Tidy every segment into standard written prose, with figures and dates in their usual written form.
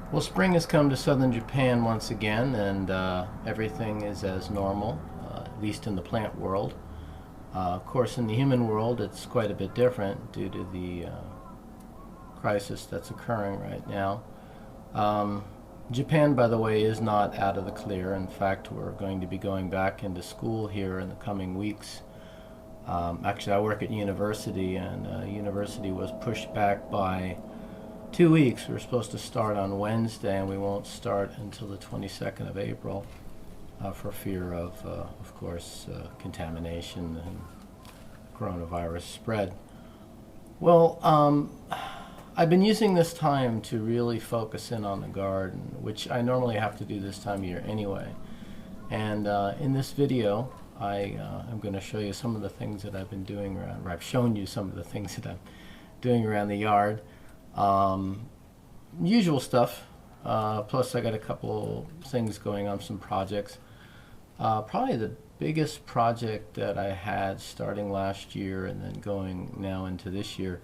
Well, spring has come to southern Japan once again, and everything is as normal, at least in the plant world. Of course, in the human world, it's quite a bit different due to the crisis that's occurring right now. Um, Japan, by the way, is not out of the clear. In fact, we're going to be going back into school here in the coming weeks. Actually, I work at university, and university was pushed back by 2 weeks. We're supposed to start on Wednesday, and we won't start until the 22nd of April for fear of course, contamination and coronavirus spread. Well, I've been using this time to really focus in on the garden, which I normally have to do this time of year anyway. And in this video, I am going to show you some of the things that I've been doing around, or I've shown you some of the things that I'm doing around the yard. Usual stuff. Plus, I got a couple things going on, some projects. Probably the biggest project that I had starting last year and then going now into this year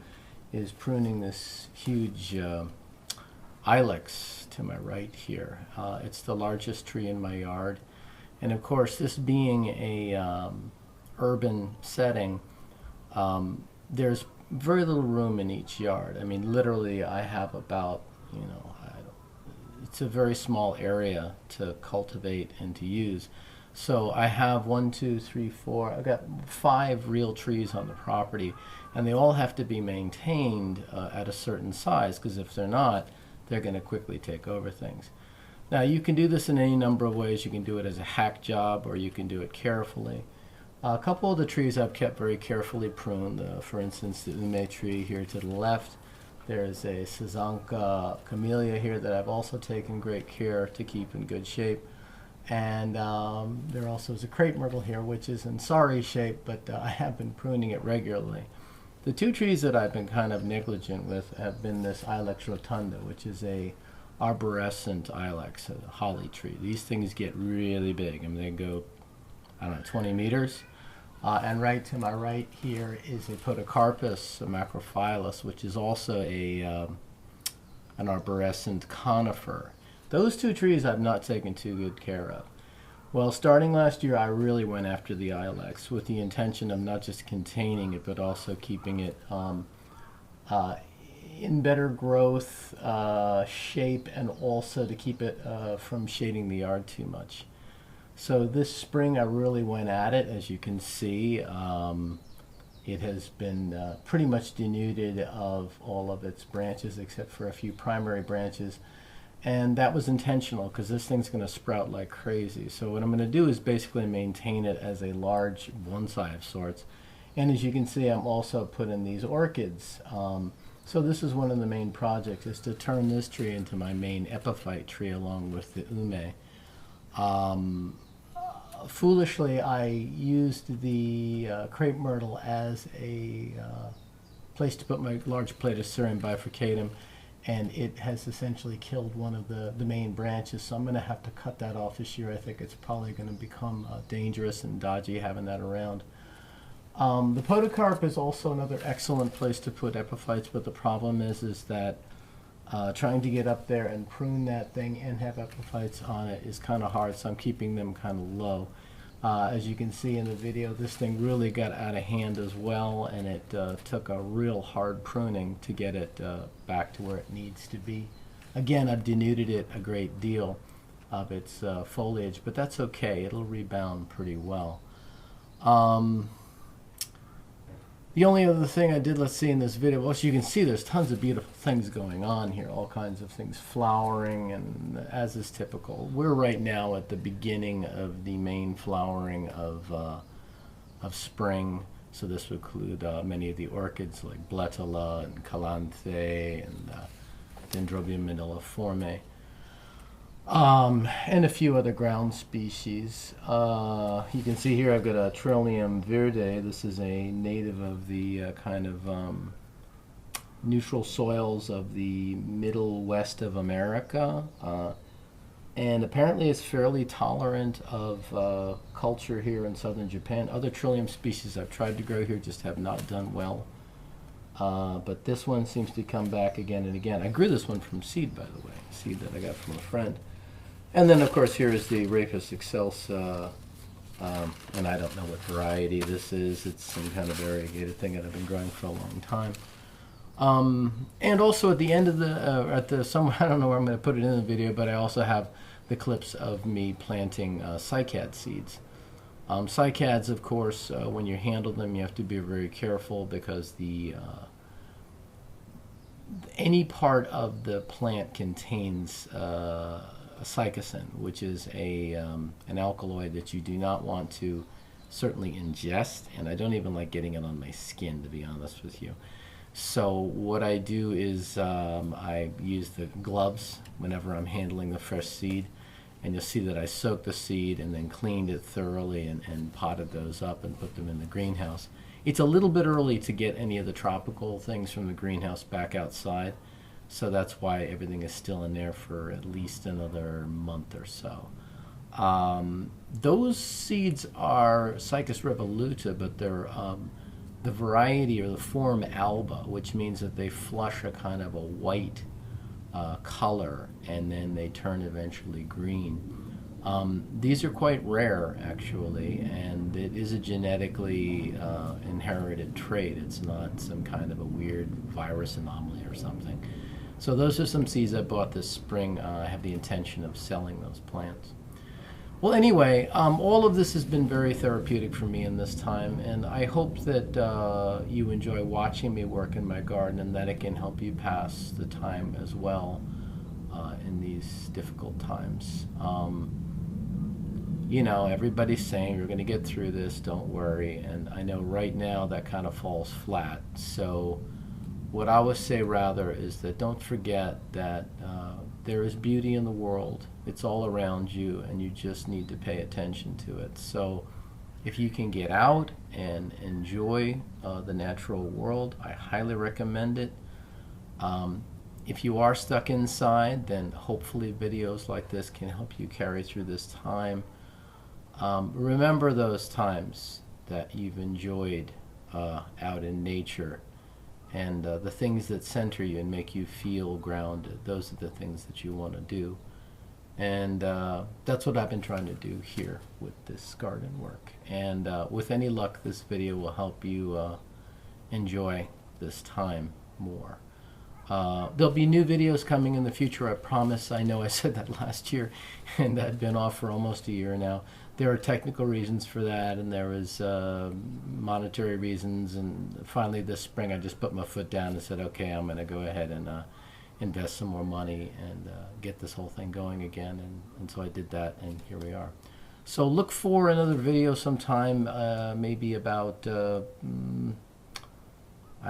is pruning this huge ilex to my right here. It's the largest tree in my yard. And of course, this being a urban setting, there's very little room in each yard. I mean, literally, I have about, it's a very small area to cultivate and to use. So I have one, two, three, four, I've got 5 real trees on the property, and they all have to be maintained at a certain size, because if they're not, they're going to quickly take over things. Now, you can do this in any number of ways. You can do it as a hack job, or you can do it carefully. A couple of the trees I've kept very carefully pruned. For instance, the ume tree here to the left. There's a Sazanka camellia here that I've also taken great care to keep in good shape. And there also is a crepe myrtle here, which is in sorry shape, but I have been pruning it regularly. The 2 trees that I've been kind of negligent with have been this Ilex rotunda, which is a arborescent ilex, a holly tree. These things get really big. I mean, they go, I don't know, 20 meters. And right to my right here is a Podocarpus, a macrophyllus, which is also an arborescent conifer. Those 2 trees I've not taken too good care of. Well, starting last year, I really went after the ilex with the intention of not just containing it, but also keeping it in better growth, shape, and also to keep it from shading the yard too much. So this spring, I really went at it. As you can see, it has been pretty much denuded of all of its branches, except for a few primary branches. And that was intentional, because this thing's going to sprout like crazy. So what I'm going to do is basically maintain it as a large bonsai of sorts. And as you can see, I'm also putting these orchids. So this is one of the main projects, is to turn this tree into my main epiphyte tree along with the ume. Foolishly, I used the crepe myrtle as a place to put my large plate of Syrian bifurcatum, and it has essentially killed one of the main branches, so I'm going to have to cut that off this year. I think it's probably going to become dangerous and dodgy having that around. The podocarp is also another excellent place to put epiphytes, but the problem is that trying to get up there and prune that thing and have epiphytes on it is kind of hard, so I'm keeping them kind of low. As you can see in the video, this thing really got out of hand as well, and it took a real hard pruning to get it back to where it needs to be. Again, I've denuded it a great deal of its foliage, but that's okay. It'll rebound pretty well. The only other thing I did, let's see in this video, well, so you can see there's tons of beautiful things going on here, all kinds of things flowering, and as is typical. We're right now at the beginning of the main flowering of spring, so this would include many of the orchids like Bletula and Calanthe and Dendrobium maniliforme. And a few other ground species. You can see here I've got a Trillium verde. This is a native of the kind of neutral soils of the middle west of America. And apparently it's fairly tolerant of culture here in southern Japan. Other Trillium species I've tried to grow here just have not done well. But this one seems to come back again and again. I grew this one from seed, by the way, seed that I got from a friend. And then, of course, here is the Rapis excelsa, and I don't know what variety this is. It's some kind of variegated thing that I've been growing for a long time. And also at the end of the, somewhere, I don't know where I'm going to put it in the video, but I also have the clips of me planting cycad seeds. Cycads, of course, when you handle them, you have to be very careful because any part of the plant contains a cycocin, which is an alkaloid that you do not want to certainly ingest, and I don't even like getting it on my skin, to be honest with you. So what I do is I use the gloves whenever I'm handling the fresh seed, and you'll see that I soaked the seed and then cleaned it thoroughly and potted those up and put them in the greenhouse. It's a little bit early to get any of the tropical things from the greenhouse back outside, so that's why everything is still in there for at least another month or so. Those seeds are Cycas revoluta, but they're the variety or the form alba, which means that they flush a kind of a white color and then they turn eventually green. These are quite rare, actually, and it is a genetically inherited trait. It's not some kind of a weird virus anomaly or something. So those are some seeds I bought this spring. I have the intention of selling those plants. Well, anyway, all of this has been very therapeutic for me in this time, and I hope that you enjoy watching me work in my garden and that it can help you pass the time as well in these difficult times. You know, everybody's saying you're going to get through this, don't worry, and I know right now that kind of falls flat. So what I would say rather is that don't forget that there is beauty in the world. It's all around you, and you just need to pay attention to it. So if you can get out and enjoy the natural world, I highly recommend it. If you are stuck inside, then hopefully videos like this can help you carry through this time. Remember those times that you've enjoyed out in nature, and the things that center you and make you feel grounded. Those are the things that you want to do. And that's what I've been trying to do here with this garden work. And with any luck, this video will help you enjoy this time more. There'll be new videos coming in the future, I promise. I know I said that last year, and I've been off for almost a year now. There are technical reasons for that, and there was monetary reasons, and finally this spring I just put my foot down and said, okay, I'm going to go ahead and invest some more money and get this whole thing going again, and so I did that, and here we are. So look for another video sometime, maybe about, I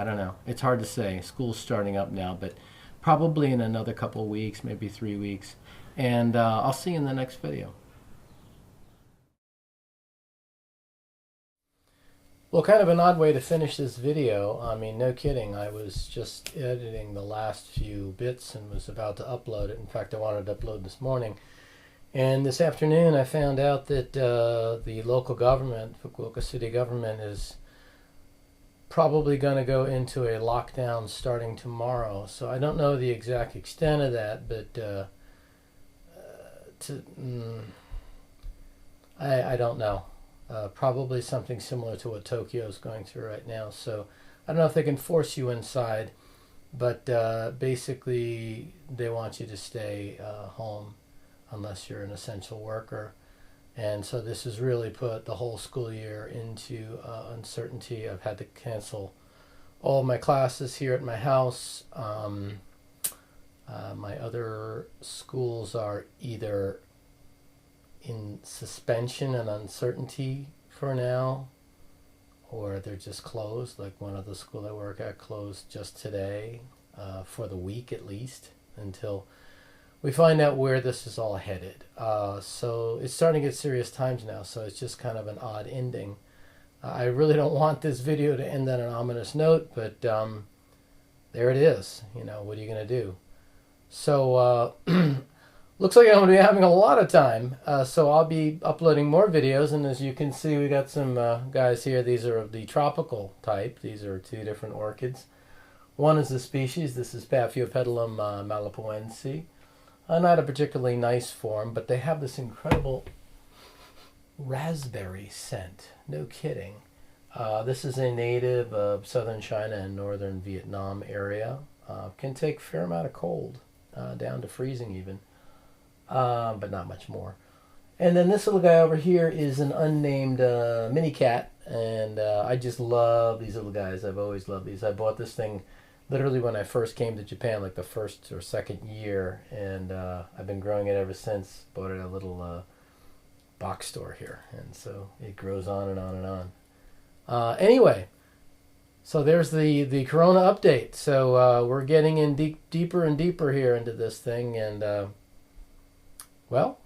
don't know, it's hard to say. School's starting up now, but probably in another couple of weeks, maybe 3 weeks, and I'll see you in the next video. Well, kind of an odd way to finish this video. I mean, no kidding. I was just editing the last few bits and was about to upload it. In fact, I wanted to upload this morning. And this afternoon I found out that the local government, Fukuoka city government, is probably going to go into a lockdown starting tomorrow. So I don't know the exact extent of that, but I don't know. Probably something similar to what Tokyo is going through right now. So I don't know if they can force you inside, but basically they want you to stay home unless you're an essential worker. And so this has really put the whole school year into uncertainty. I've had to cancel all my classes here at my house. My other schools are either in suspension and uncertainty for now, or they're just closed. Like one of the school I work at closed just today, for the week at least, until we find out where this is all headed. So it's starting to get serious times now, so it's just kind of an odd ending. I really don't want this video to end on an ominous note, but there it is. You know, what are you going to do? So looks like I'm going to be having a lot of time, so I'll be uploading more videos, and as you can see, we got some guys here. These are of the tropical type. These are 2 different orchids. One is the species. This is Paphiopedilum malapoense. Not a particularly nice form, but they have this incredible raspberry scent. No kidding. This is a native of southern China and northern Vietnam area. Can take a fair amount of cold, down to freezing even, but not much more. And then this little guy over here is an unnamed mini cat, and I just love these little guys. I've always loved these. I bought this thing literally when I first came to Japan, like the first or second year, and I've been growing it ever since. Bought it at a little box store here, and so it grows on and on and on. Anyway, so there's the Corona update. So we're getting in deeper and deeper here into this thing, and well,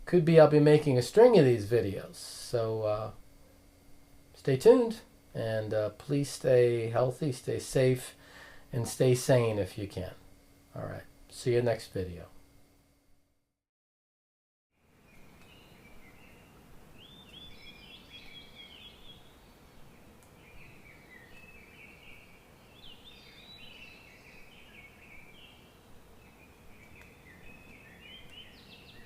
could be I'll be making a string of these videos. So stay tuned, and please stay healthy, stay safe, and stay sane if you can. All right, see you next video.